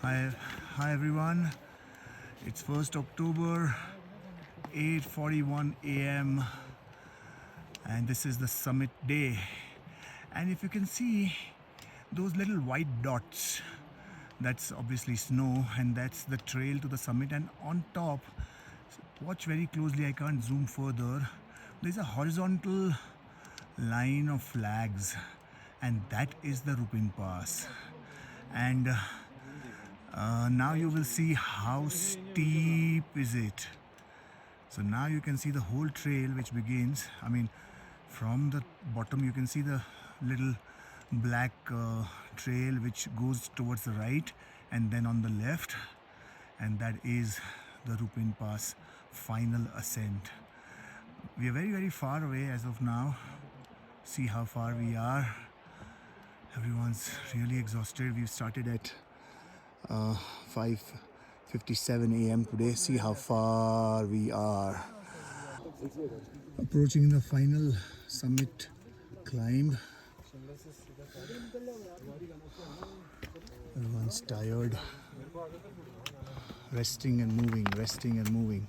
Hi everyone. It's 1st October, 8:41 a.m. and this is the summit day. And if you can see those little white dots, that's obviously snow, and that's the trail to the summit. And on top, watch very closely, I can't zoom further, there's a horizontal line of flags, and that is the Rupin Pass. And now you will see how steep is it. So now you can see the whole trail which begins, from the bottom you can see the little black trail which goes towards the right and then on the left, and that is the Rupin Pass final ascent. We are very far away as of now. See how far we are. Everyone's really exhausted. We've started at 5:57 a.m. today. See how far we are. Approaching the final summit climb. Everyone's tired. Resting and moving, resting and moving.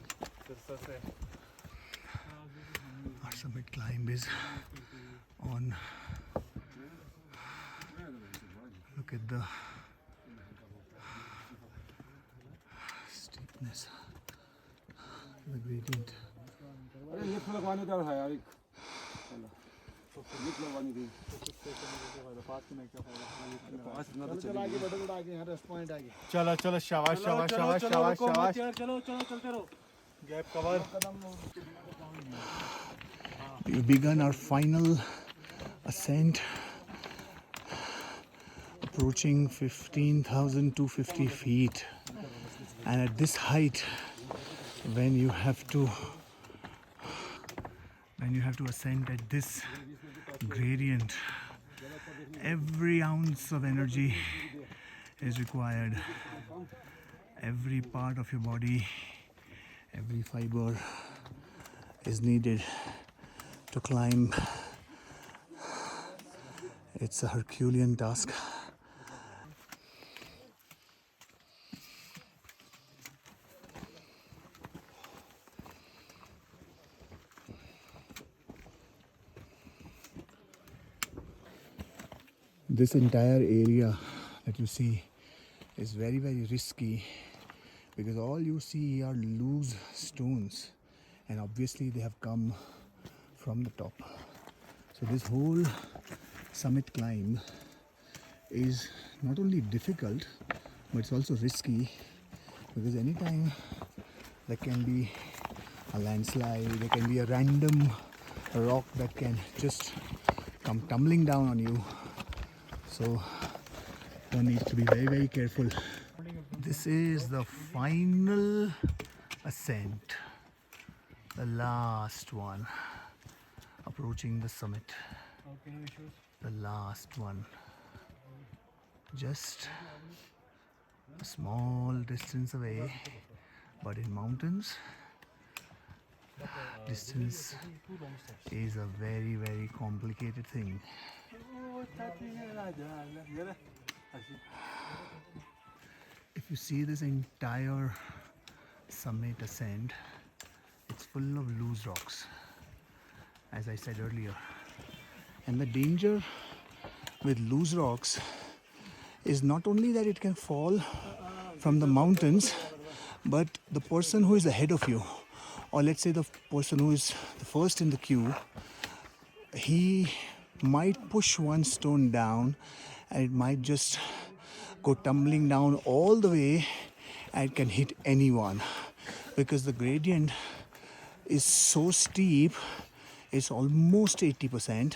Our summit climb is on. Look at the steepness, the gradient. चलो चलो शाबाश शाबाश शाबाश शाबाश शाबाश चलो चलो चलते रहो gap cover. We've begun our final ascent, approaching 15,250 feet, and at this height, when you have to ascend at this gradient, every ounce of energy is required. Every part of your body, every fiber is needed to climb. It's a Herculean task. This entire area that you see is very risky, because all you see are loose stones, and obviously they have come from the top. So this whole summit climb is not only difficult, but it's also risky, because anytime there can be a landslide, there can be a random rock that can just come tumbling down on you. So one needs to be very careful. This is the final ascent, the last one, approaching the summit. The last one. Just a small distance away, but in mountains, distance is a very complicated thing. If you see this entire summit ascent, it's full of loose rocks, as I said earlier. And the danger with loose rocks is not only that it can fall from the mountains, but the person who is ahead of you, or let's say the person who is the first in the queue, he might push one stone down and it might just go tumbling down all the way, and it can hit anyone, because the gradient is so steep, it's almost 80%,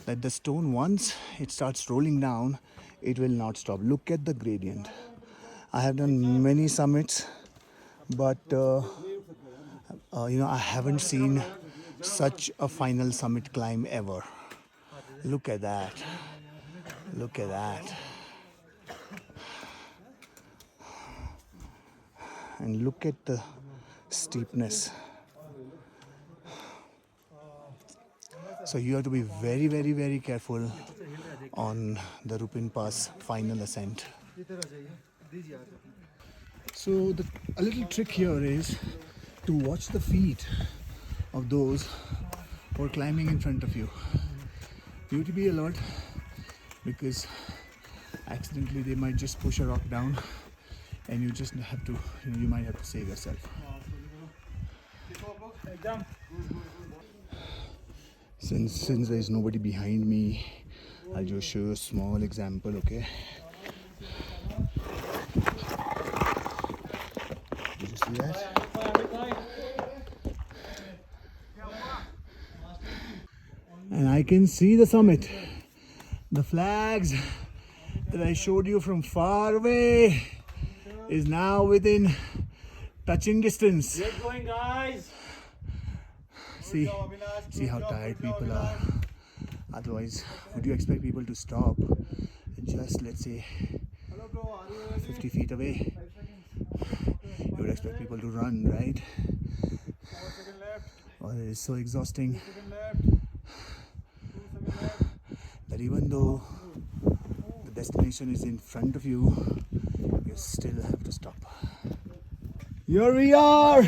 that the stone, once it starts rolling down, it will not stop. Look at the gradient. I have done many summits, but I haven't seen such a final summit climb ever. Look at that. Look at that. And look at the steepness. So you have to be very careful on the Rupin Pass final ascent. So a little trick here is to watch the feet of those who are climbing in front of you. You have to be alert because accidentally they might just push a rock down and you just have to, you might have to save yourself. Since there is nobody behind me, I'll just show you a small example, okay? Did you see that? And I can see the summit. The flags that I showed you from far away is now within touching distance. Get going, guys. See how tired people are. Otherwise, would you expect people to stop just, let's say, 50 feet away? You would expect people to run, right? Oh, it is so exhausting that even though the destination is in front of you, you still have to stop. Here we are!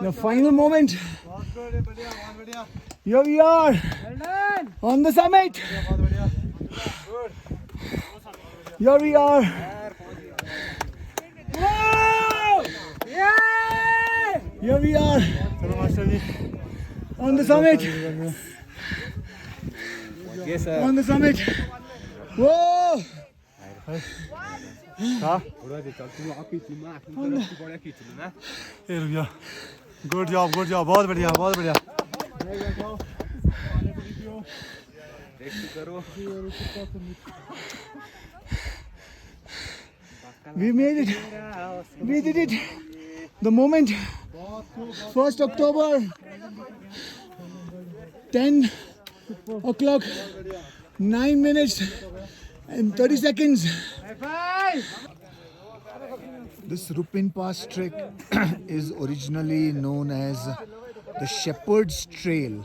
The final moment. Here we are on the summit. Here we are. Whoa! Yeah! Here we are on the summit. Yes, sir. On the summit. Whoa! Good job, बहुत बढ़िया, बहुत बढ़िया. We made it. We did it. The moment. 1st October. 10 o'clock. 9 minutes and 30 seconds. This Rupin Pass trek is originally known as the Shepherd's Trail,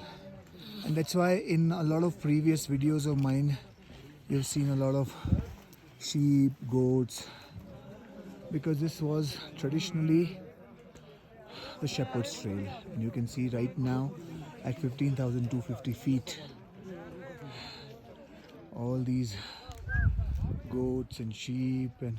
and that's why in a lot of previous videos of mine you've seen a lot of sheep, goats, because this was traditionally the Shepherd's Trail. And you can see right now at 15,250 feet all these goats and sheep and